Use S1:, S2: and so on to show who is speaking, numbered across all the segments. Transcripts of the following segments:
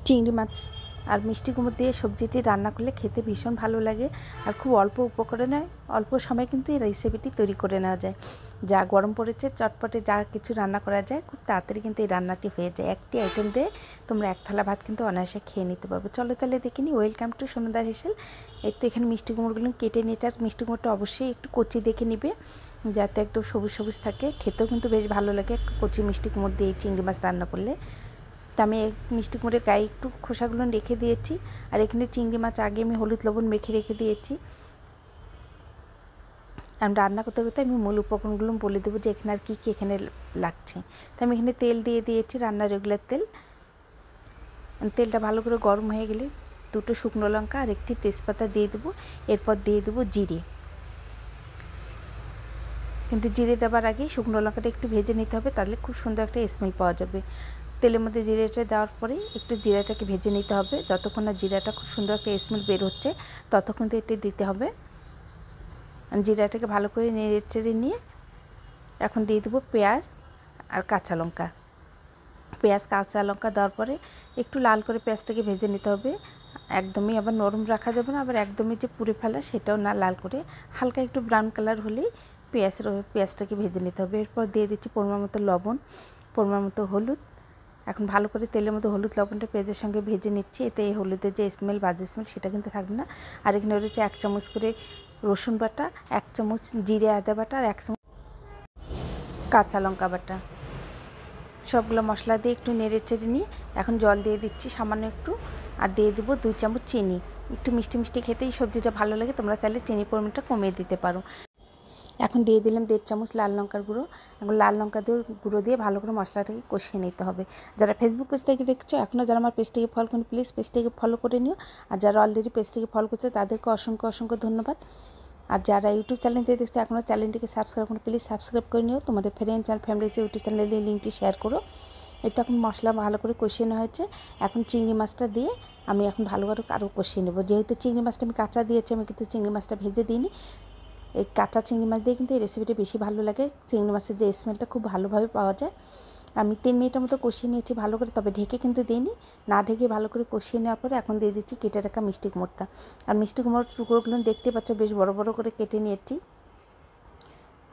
S1: চিংড়ি মাছ আর মিষ্টি কুমড়ো দিয়ে সবজিটি রান্না করলে খেতে ভীষণ ভালো লাগে। আর খুব অল্প উপকরণে অল্প সময় কিন্তু এই রেসিপিটি তৈরি করে নেওয়া যায়। যা গরম পড়েছে চটপটে যা কিছু রান্না করা যায় খুব তাড়াতাড়ি কিন্তু এই রান্নাটি হয়ে যায়। একটি আইটেম দিয়ে তোমরা এক থালা ভাত কিন্তু অনায়াসে খেয়ে নিতে পারবে। চলো তাহলে দেখে নিই। ওয়েলকাম টু সোনাদার হেসেল। এই তো এখানে মিষ্টি কুমড়োগুলো কেটে নিতে, আর মিষ্টি কুমড়োটা অবশ্যই একটু কচি দেখে নিবে, যাতে একটু সবুজ সবুজ থাকে। খেতেও কিন্তু বেশ ভালো লাগে কচি মিষ্টি কুমড়ো দিয়ে চিংড়ি মাছ রান্না করলে। তো আমি মিষ্টি কুমড়োর গায়ে একটু খোসাগুলো রেখে দিয়েছি, আর এখানে চিংড়ি মাছ আগে আমি হলুদ লবণ মেখে রেখে দিয়েছি। আমি রান্না করতে করতে আমি মূল উপকরণগুলো বলে দেবো যে এখানে আর কী কী এখানে লাগছে। তো আমি এখানে তেল দিয়ে দিয়েছি, রান্নার রেগুলার তেল। তেলটা ভালো করে গরম হয়ে গেলে দুটো শুকনো লঙ্কা আর একটি তেজপাতা দিয়ে দেবো। এরপর দিয়ে দেবো জিরে। কিন্তু জিরে দেওয়ার আগেই শুকনো লঙ্কাটা একটু ভেজে নিতে হবে, তাহলে খুব সুন্দর একটা স্মেল পাওয়া যাবে। তেলের মধ্যে জিরেটা দেওয়ার পরেই একটু জিরাটাকে ভেজে নিতে হবে। যতক্ষণ না জিরাটা খুব সুন্দর একটা স্মেল বের হচ্ছে ততক্ষণ তো এটি দিতে হবে। জিরাটাকে ভালো করে নেড়ে চেড়ে নিয়ে এখন দিয়ে দেবো পেঁয়াজ আর কাঁচা লঙ্কা। পেঁয়াজ কাঁচা লঙ্কা দেওয়ার পরে একটু লাল করে পেঁয়াজটাকে ভেজে নিতে হবে। একদমই আবার নরম রাখা যাবে না, আবার একদমই যে পুড়ে ফেলা সেটাও না, লাল করে হালকা একটু ব্রাউন কালার হলেই পেঁয়াজটাকে ভেজে নিতে হবে। এরপর দিয়ে দিচ্ছি পরিমাণ মতো লবণ, পরিমাণ মতো হলুদ। এখন ভালো করে তেলের মধ্যে হলুদ লবণটা পেঁয়াজের সঙ্গে ভেজে নিচ্ছি। এতে এই হলুদের যে স্মেল, বাজে স্মেল, সেটা কিন্তু থাকবে না। আর এখানে রয়েছে 1 চামচ করে রসুন বাটা, 1 চামচ জিরে আদা বাটা, আর 1 চামচ কাঁচা লঙ্কা বাটা। সবগুলো মশলা দিয়ে একটু নেড়ে চেড়ে নিয়ে এখন জল দিয়ে দিচ্ছি সামান্য একটু, আর দিয়ে দেবো 2 চামচ চিনি। একটু মিষ্টি মিষ্টি খেতেই সবজিটা ভালো লাগে, তোমরা চাইলে চিনির পরিমাণটা কমিয়ে দিতে পারো। এখন দিয়ে দিলাম 1.5 চামচ লাল লঙ্কার গুঁড়ো। এখন লাল লঙ্কা গুঁড়ো দিয়ে ভালো করে মশলাটাকে কষিয়ে নিতে হবে। যারা ফেসবুক পেজ থেকে দেখছো, এখনও যারা আমার পেজটিকে ফলো করেনি প্লিজ পেজটিকে ফলো করে নিও। আর যারা অলরেডি পেজটিকে ফলো করছে তাদেরকে অসংখ্য অসংখ্য ধন্যবাদ। আর যারা ইউটিউব চ্যানেল থেকে দেখছো এখনও চ্যানেলটিকে সাবস্ক্রাইব করো, প্লিজ সাবস্ক্রাইব করে নিও। তোমাদের ফ্রেন্ডস আর ফ্যামিলির ইউটিউব চ্যানেলের লিঙ্কটি শেয়ার করো। এটা এখন মশলা ভালো করে কষিয়ে নেওয়া হয়েছে। এখন চিংড়ি মাছটা দিয়ে আমি এখন ভালো করে আরও কষিয়ে নেবো। যেহেতু চিংড়ি মাছটা আমি কাঁচা দিয়েছি, আমি কিন্তু চিংড়ি মাছটা ভেজে দিইনি। এই কাঁচা চিংড়ি মাছ দিয়ে কিন্তু এই রেসিপিটা বেশি ভালো লাগে। চিংড়ি মাছের যে স্মেলটা খুব ভালোভাবে পাওয়া যায়। আমি 3 মিনিটের মতো কষিয়ে নিয়েছি ভালো করে, তবে ঢেকে কিন্তু দিইনি। না ঢেকে ভালো করে কষিয়ে নেওয়ার পরে এখন দিয়ে দিচ্ছি কেটে রাখা মিষ্টি কুমড়োটা। আর মিষ্টি কুমড়োর টুকরোগুলো দেখতে পাচ্ছ বেশ বড় বড় করে কেটে নিয়েছি।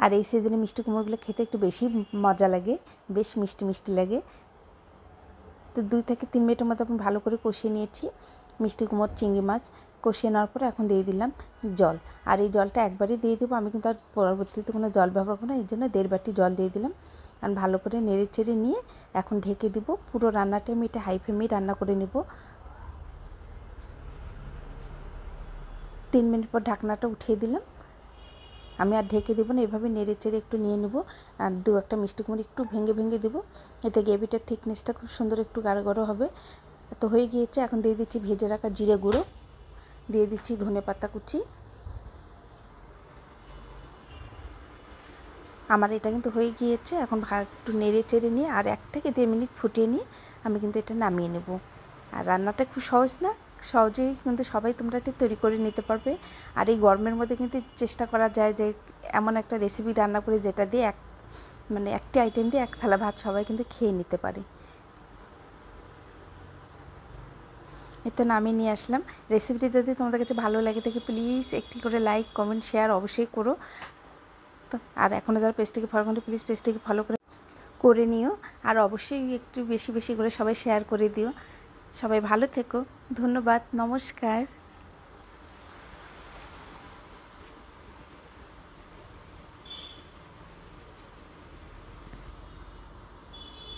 S1: আর এই সিজনে মিষ্টি কুমড়োগুলো খেতে একটু বেশি মজা লাগে, বেশ মিষ্টি মিষ্টি লাগে। তো 2 থেকে 3 মিনিটের মতো আমি ভালো করে কষিয়ে নিয়েছি মিষ্টি কুমড়ো চিংড়ি মাছ। কষিয়ে নেওয়ার পরে এখন দিয়ে দিলাম জল। আর এই জলটা একবারই দিয়ে দেবো, আমি কিন্তু আর পরবর্তীতে কোনো জল ব্যবহার করবো না, এই জন্য 1.5 বাটি জল দিয়ে দিলাম। আর ভালো করে নেড়ে চেড়ে নিয়ে এখন ঢেকে দিব। পুরো রান্নাটা আমি এটা হাই ফ্লেমে রান্না করে নেব। 3 মিনিট পর ঢাকনাটা উঠিয়ে দিলাম। আমি আর ঢেকে দেবো না, এভাবে নেড়ে চেড়ে একটু নিয়ে নেব। আর 2-1টা মিষ্টি কুমড়ো একটু ভেঙে ভেঙে দেবো, এতে গ্রেভিটার থিকনেসটা খুব সুন্দর একটু গাঢ় গাঢ় হবে। তো হয়ে গিয়েছে। এখন দিয়ে দিচ্ছি ভেজে রাখা জিরে গুঁড়ো, দিয়ে দিচ্ছি ধনেপাতা কুচি। আমার এটা কিন্তু হয়ে গিয়েছে। এখন একটু নেড়ে চেড়ে নিয়ে আর 1 থেকে 1.5 মিনিট ফুটিয়ে নিয়ে আমি কিন্তু এটা নামিয়ে নেব। আর রান্নাটা খুব সহজ না, সহজেই কিন্তু সবাই তোমরা এটা তৈরি করে নিতে পারবে। আর এই গরমের মধ্যে কিন্তু চেষ্টা করা যায় যে এমন একটা রেসিপি রান্না করে যেটা দিয়ে একটি আইটেম দিয়ে 1 থালা ভাত সবাই কিন্তু খেয়ে নিতে পারে। এতো নামিয়ে নিয়ে আসলাম। রেসিপিটি যদি তোমাদের কাছে ভালো লাগে থাকে প্লিজ একটি করে লাইক কমেন্ট শেয়ার অবশ্যই করো। তো আর এখনও যারা পেজটিকে ফলো করো প্লিজ পেজটিকে ফলো করে নিও। আর অবশ্যই একটু বেশি বেশি করে সবাই শেয়ার করে দিও। সবাই ভালো থেকো, ধন্যবাদ, নমস্কার।